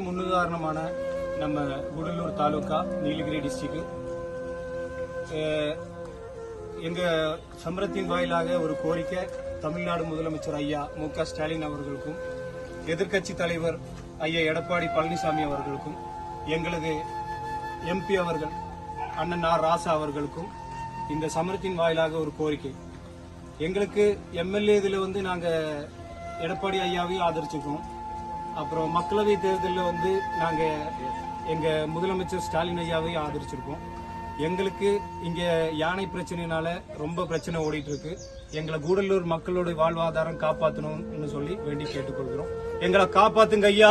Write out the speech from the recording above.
முன்னுதாரணமான நம்ம கூடலூர் தாலுகா நீலகிரி டிஸ்ட்ரிக்ட் எங்க சமரத்தின் வாயிலாக ஒரு கோரிக்கை தமிழ்நாடு முதலமைச்சர் ஐயா மு.க. ஸ்டாலின் அவர்களுக்கும் எதிர்க்கட்சி தலைவர் ஐயா எடப்பாடி பழனிசாமி அவர்களுக்கும் எங்களது எம்பி அவர்கள் அண்ணன் ஆர் ராசா அவர்களுக்கும் இந்த சமரத்தின் வாயிலாக ஒரு கோரிக்கை. எங்களுக்கு எம்எல்ஏ இதுல நாங்க எடப்பாடி ஐயாவையும் ஆதரிச்சிருக்கோம். அப்புறம் மக்களவை தேர்தலில் நாங்க எங்க முதலமைச்சர் ஸ்டாலின் ஐயாவையும் ஆதரிச்சிருக்கோம். எங்களுக்கு இங்க யானை பிரச்சனையினால ரொம்ப பிரச்சனை ஓடிட்டு இருக்கு. எங்களை கூடலூர் மக்களோட வாழ்வாதாரம் காப்பாற்றணும்னு சொல்லி வேண்டி கேட்டுக்கொள்கிறோம். எங்களை காப்பாத்துங்க ஐயா.